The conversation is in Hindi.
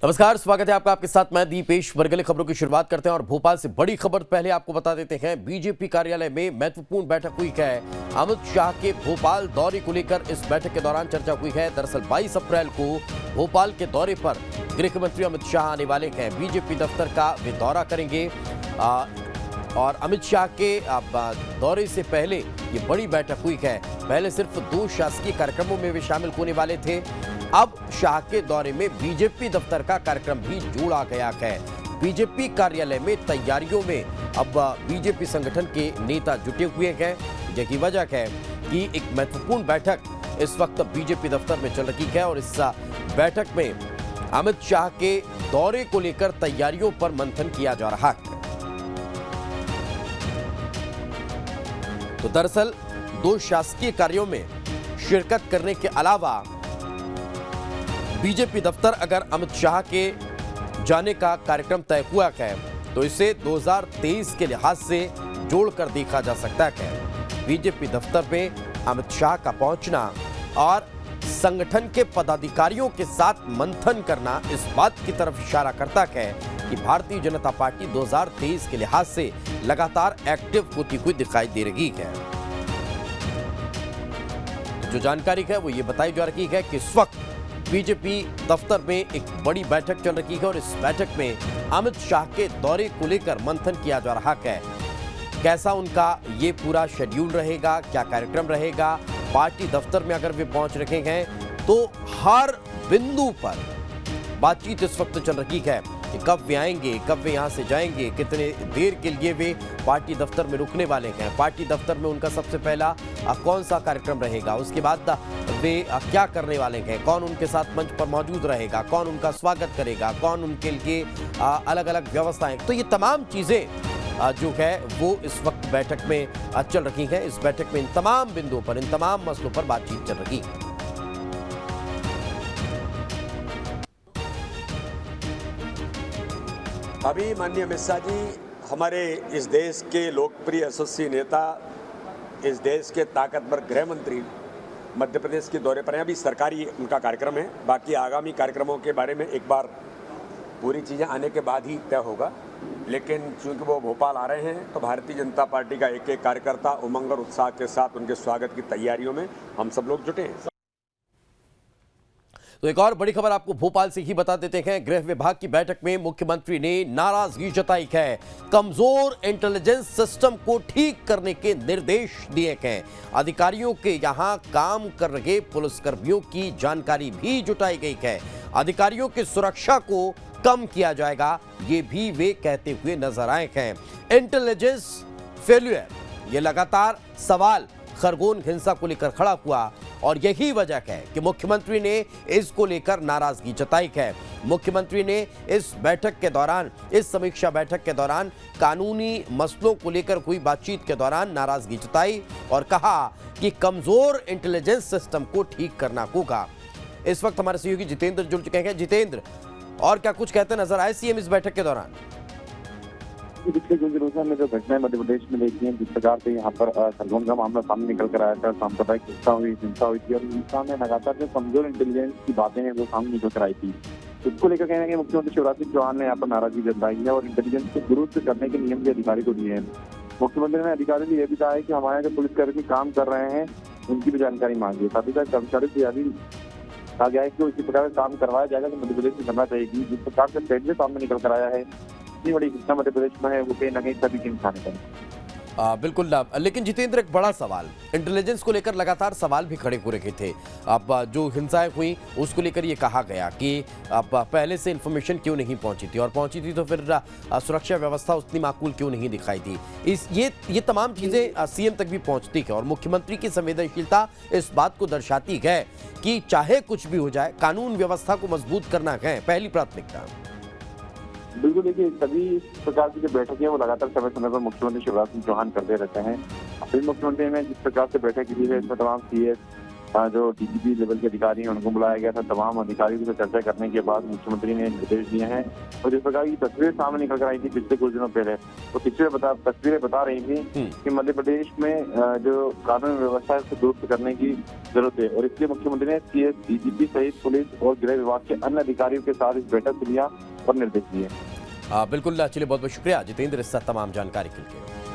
नमस्कार, स्वागत है आपका। आपके साथ मैं दीपेश वर्गले। खबरों की शुरुआत करते हैं और भोपाल से बड़ी खबर पहले आपको बता देते हैं। बीजेपी कार्यालय में महत्वपूर्ण बैठक हुई है। अमित शाह के भोपाल दौरे को लेकर इस बैठक के दौरान चर्चा हुई है। दरअसल 22 अप्रैल को भोपाल के दौरे पर गृह मंत्री अमित शाह आने वाले हैं। बीजेपी दफ्तर का वे दौरा करेंगे और अमित शाह के दौरे से पहले ये बड़ी बैठक हुई है। पहले सिर्फ 2 शासकीय कार्यक्रमों में वे शामिल होने वाले थे। अब शाह के दौरे में बीजेपी दफ्तर का कार्यक्रम भी जोड़ा गया है। बीजेपी कार्यालय में तैयारियों में अब बीजेपी संगठन के नेता जुटे हुए हैं। यही वजह है कि एक महत्वपूर्ण बैठक इस वक्त बीजेपी दफ्तर में चल रही है और इस बैठक में अमित शाह के दौरे को लेकर तैयारियों पर मंथन किया जा रहा है। तो दरअसल 2 शासकीय कार्यों में शिरकत करने के अलावा बीजेपी दफ्तर अगर अमित शाह के जाने का कार्यक्रम तय हुआ है तो इसे 2023 के लिहाज से जोड़कर देखा जा सकता है। बीजेपी दफ्तर में अमित शाह का पहुंचना और संगठन के पदाधिकारियों के साथ मंथन करना इस बात की तरफ इशारा करता है कि भारतीय जनता पार्टी 2023 के लिहाज से लगातार एक्टिव होती हुई दिखाई दे रही है। जो जानकारी है वो ये बताई जा रही है कि इस वक्त बीजेपी दफ्तर में एक बड़ी बैठक चल रही है और इस बैठक में अमित शाह के दौरे को लेकर मंथन किया जा रहा है। कैसा उनका ये पूरा शेड्यूल रहेगा, क्या कार्यक्रम रहेगा, पार्टी दफ्तर में अगर वे पहुंच रहे हैं तो हर बिंदु पर बातचीत इस वक्त चल रही है कि कब वे आएंगे, कब वे यहां से जाएंगे, कितने देर के लिए वे पार्टी दफ्तर में रुकने वाले हैं, पार्टी दफ्तर में उनका सबसे पहला कौन सा कार्यक्रम रहेगा, उसके बाद वे क्या करने वाले हैं, कौन उनके साथ मंच पर मौजूद रहेगा, कौन उनका स्वागत करेगा, कौन उनके लिए अलग अलग व्यवस्थाएं। तो ये तमाम चीजें जो है वो इस वक्त बैठक में चल रही हैं। इस बैठक में इन तमाम बिंदुओं पर, इन तमाम मसलों पर बातचीत चल रही है। अभी माननीय अमित शाह जी हमारे इस देश के लोकप्रिय यशस्वी नेता, इस देश के ताकतवर गृह मंत्री मध्य प्रदेश के दौरे पर हैं। अभी सरकारी उनका कार्यक्रम है। बाकी आगामी कार्यक्रमों के बारे में एक बार पूरी चीज़ें आने के बाद ही तय होगा। लेकिन चूंकि वो भोपाल आ रहे हैं तो भारतीय जनता पार्टी का एक एक कार्यकर्ता उमंग और उत्साह के साथ उनके स्वागत की तैयारियों में हम सब लोग जुटे हैं। तो एक और बड़ी खबर आपको भोपाल से ही बता देते हैं। गृह विभाग की बैठक में मुख्यमंत्री ने नाराजगी जताई है। कमजोर इंटेलिजेंस सिस्टम को ठीक करने के निर्देश दिए हैं। अधिकारियों के यहां काम कर रहे पुलिसकर्मियों की जानकारी भी जुटाई गई है। अधिकारियों की सुरक्षा को कम किया जाएगा, ये भी वे कहते हुए नजर आए हैं। इंटेलिजेंस फेल्यूर, ये लगातार सवाल खरगोन हिंसा को लेकर खड़ा हुआ और यही वजह है कि मुख्यमंत्री ने इसको लेकर नाराजगी जताई है। मुख्यमंत्री ने इस बैठक के दौरान, इस समीक्षा बैठक के दौरान कानूनी मसलों को लेकर हुई बातचीत के दौरान नाराजगी जताई और कहा कि कमजोर इंटेलिजेंस सिस्टम को ठीक करना होगा। इस वक्त हमारे सहयोगी जितेंद्र जुड़ चुके हैं। जितेंद्र, और क्या कुछ कहते नजर आए सीएम इस बैठक के दौरान? पिछले कुछ दिनों में जो घटनाएं मध्य प्रदेश में देखी हैं, जिस प्रकार से यहाँ पर खरगोन का मामला सामने निकल कर आया था, सांप्रदायिक हिंसा हुई थी और हिंसा में लगातार जो कमजोर इंटेलिजेंस की बातें हैं वो सामने निकल कर आई थी। इसको लेकर कहना है कि मुख्यमंत्री शिवराज सिंह चौहान ने यहाँ पर नाराजगी जताई है और इंटेलिजेंस को दुरुस्त करने के नियम भी अधिकारी को दिए हैं। मुख्यमंत्री ने अधिकारियों से यह भी कहा है कि हमारे जो पुलिसकर्मी काम कर रहे हैं उनकी भी जानकारी मांगी है। साथ ही साथ कर्मचारी से यह कहा गया है कि इसी प्रकार काम करवाया जाएगा तो मध्य प्रदेश में करना चाहिए। जिस प्रकार से पहले सामने निकल कर आया है, इतनी बड़ी घटना मध्य प्रदेश में है, वो कहीं ना कहीं सभी की इंसान है। बिल्कुल। लेकिन जितेंद्र, एक बड़ा सवाल इंटेलिजेंस को लेकर लगातार सवाल भी खड़े हो रहे थे। अब जो हिंसाएं हुई उसको लेकर ये कहा गया कि अब पहले से इंफॉर्मेशन क्यों नहीं पहुंची थी और पहुंची थी तो फिर सुरक्षा व्यवस्था उतनी माकूल क्यों नहीं दिखाई दी। ये तमाम चीजें सीएम तक भी पहुंचती है और मुख्यमंत्री की संवेदनशीलता इस बात को दर्शाती है कि चाहे कुछ भी हो जाए, कानून व्यवस्था को मजबूत करना है पहली प्राथमिकता। बिल्कुल, देखिए सभी प्रकार की जो बैठक है वो लगातार समय समय पर मुख्यमंत्री शिवराज सिंह चौहान करते रहते हैं। अभी मुख्यमंत्री ने जिस प्रकार से बैठक की है इसमें तमाम सीएस जो डीजीपी लेवल के अधिकारी हैं उनको बुलाया गया था। तमाम अधिकारियों से चर्चा करने के बाद मुख्यमंत्री ने निर्देश दिए हैं। और जिस प्रकार की तस्वीरें सामने निकल कर आई थी पिछले कुछ दिनों पहले, तो तस्वीरें बता रही थी कि मध्य प्रदेश में जो कानून व्यवस्था है उसको दुरुस्त करने की जरूरत है। और इसलिए मुख्यमंत्री ने सीएस, डीजीपी सहित पुलिस और गृह विभाग के अन्य अधिकारियों के साथ इस बैठक को लिया और निर्देश दिए। बिल्कुल, चलिए बहुत बहुत शुक्रिया जितेंद्र इस तमाम जानकारी के लिए।